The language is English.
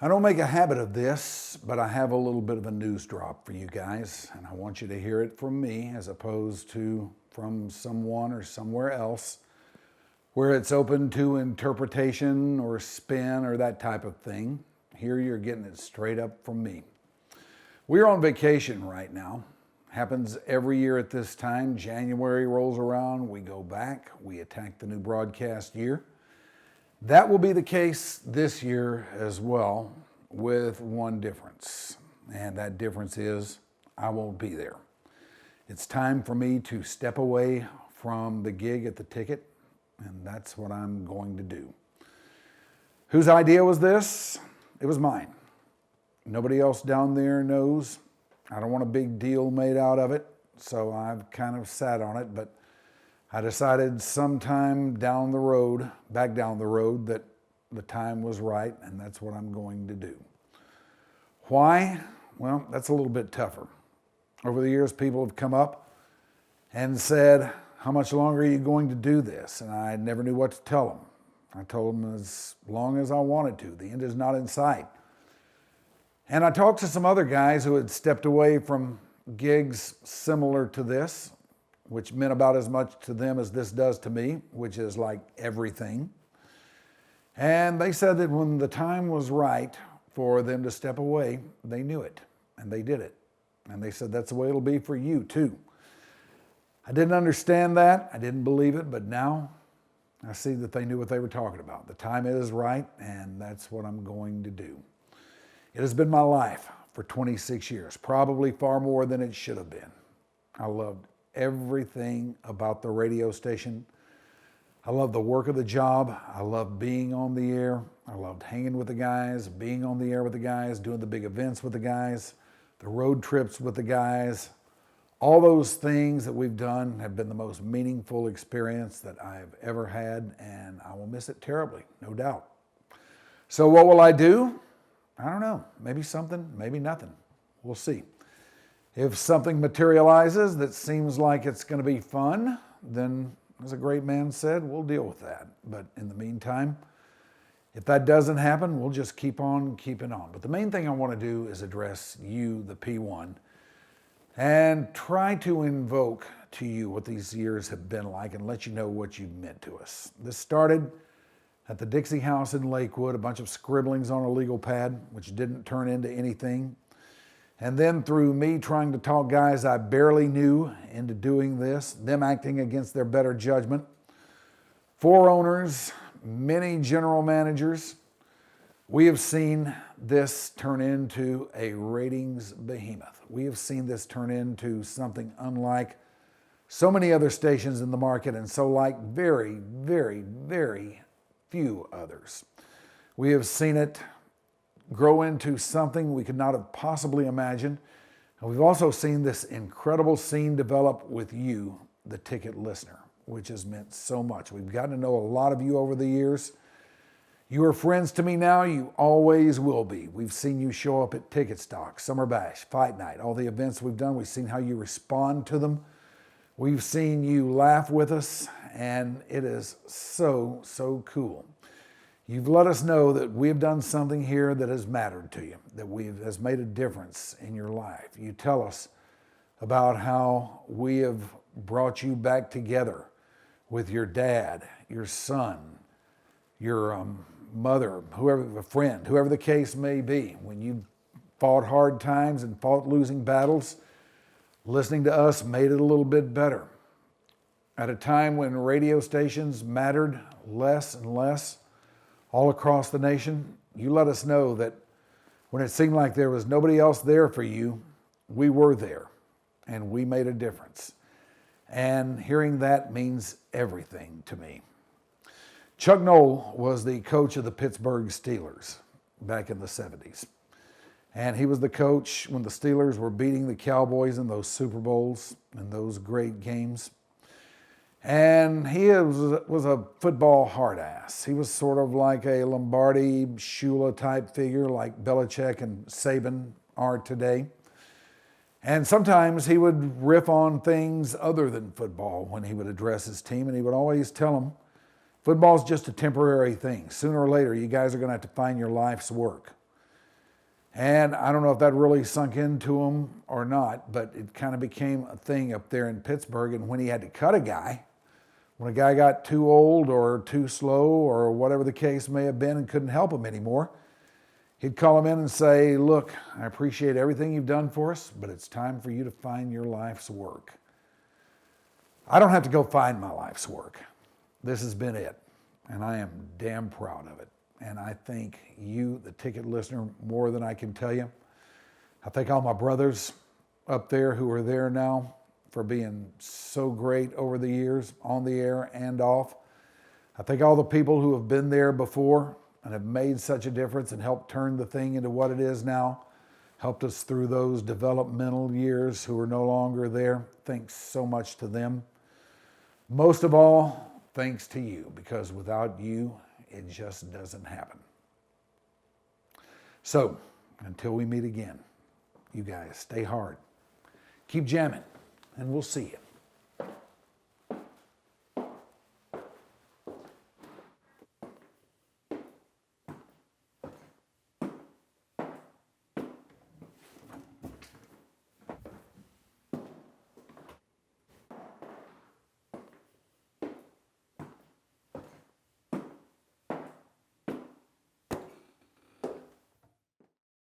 I don't make a habit of this, but I have a little bit of a news drop for you guys, and I want you to hear it from me as opposed to from someone or somewhere else where it's open to interpretation or spin or that type of thing. Here you're getting it straight up from me. We're on vacation right now. Happens every year at this time. January rolls around, we go back, we attack the new broadcast year. That will be the case this year as well, with one difference. And that difference is I won't be there. It's time for me to step away from the gig at the Ticket, and that's what I'm going to do. Whose idea was this? It was mine. Nobody else down there knows. I don't want a big deal made out of it, so I've kind of sat on it, but I decided sometime down the road, back down the road, that the time was right, and that's what I'm going to do. Why? Well, that's a little bit tougher. Over the years, people have come up and said, how much longer are you going to do this? And I never knew what to tell them. I told them as long as I wanted to. The end is not in sight. And I talked to some other guys who had stepped away from gigs similar to this, which meant about as much to them as this does to me, which is like everything. And they said that when the time was right for them to step away, they knew it, and they did it. And they said that's the way it'll be for you too. I didn't understand that, I didn't believe it, but now I see that they knew what they were talking about. The time is right, and that's what I'm going to do. It has been my life for 26 years, probably far more than it should have been. I loved everything about the radio station. I loved the work of the job. I loved being on the air. I loved hanging with the guys, being on the air with the guys, doing the big events with the guys, the road trips with the guys. All those things that we've done have been the most meaningful experience that I've ever had, and I will miss it terribly, no doubt. So what will I do? I don't know. Maybe something, maybe nothing. We'll see. If something materializes that seems like it's going to be fun, then, as a great man said, we'll deal with that. But in the meantime, if that doesn't happen, we'll just keep on keeping on. But the main thing I want to do is address you, the P1, and try to invoke to you what these years have been like and let you know what you've meant to us. This started at the Dixie House in Lakewood, a bunch of scribblings on a legal pad, which didn't turn into anything. And then through me trying to talk guys I barely knew into doing this, them acting against their better judgment, 4 owners, many general managers, we have seen this turn into a ratings behemoth. We have seen this turn into something unlike so many other stations in the market, and so like very, very, very few others. We have seen it grow into something we could not have possibly imagined. And we've also seen this incredible scene develop with you, the Ticket listener, which has meant so much. We've gotten to know a lot of you over the years. You are friends to me now, you always will be. We've seen you show up at Ticket Stock, Summer Bash, Fight Night, all the events we've done. We've seen how you respond to them. We've seen you laugh with us, and it is so, so cool. You've let us know that we've done something here that has mattered to you, that has made a difference in your life. You tell us about how we have brought you back together with your dad, your son, your mother, whoever, a friend, whoever the case may be. When you fought hard times and fought losing battles, listening to us made it a little bit better. At a time when radio stations mattered less and less, all across the nation, you let us know that when it seemed like there was nobody else there for you, we were there, and we made a difference. And hearing that means everything to me. Chuck Noll was the coach of the Pittsburgh Steelers back in the 70s. And he was the coach when the Steelers were beating the Cowboys in those Super Bowls and those great games. And he was a football hard ass. He was sort of like a Lombardi, Shula type figure like Belichick and Saban are today. And sometimes he would riff on things other than football when he would address his team, and he would always tell them, football's just a temporary thing. Sooner or later, you guys are going to have to find your life's work. And I don't know if that really sunk into him or not, but it kind of became a thing up there in Pittsburgh. And when he had to cut a guy, when a guy got too old or too slow or whatever the case may have been and couldn't help him anymore, he'd call him in and say, look, I appreciate everything you've done for us, but it's time for you to find your life's work. I don't have to go find my life's work. This has been it, and I am damn proud of it. And I thank you, the ticket listener, more than I can tell you. I thank all my brothers up there who are there now for being so great over the years, on the air and off. I thank all the people who have been there before and have made such a difference and helped turn the thing into what it is now, helped us through those developmental years who are no longer there. Thanks so much to them. Most of all, thanks to you, because without you, it just doesn't happen. So, until we meet again, you guys stay hard, keep jamming, and we'll see you.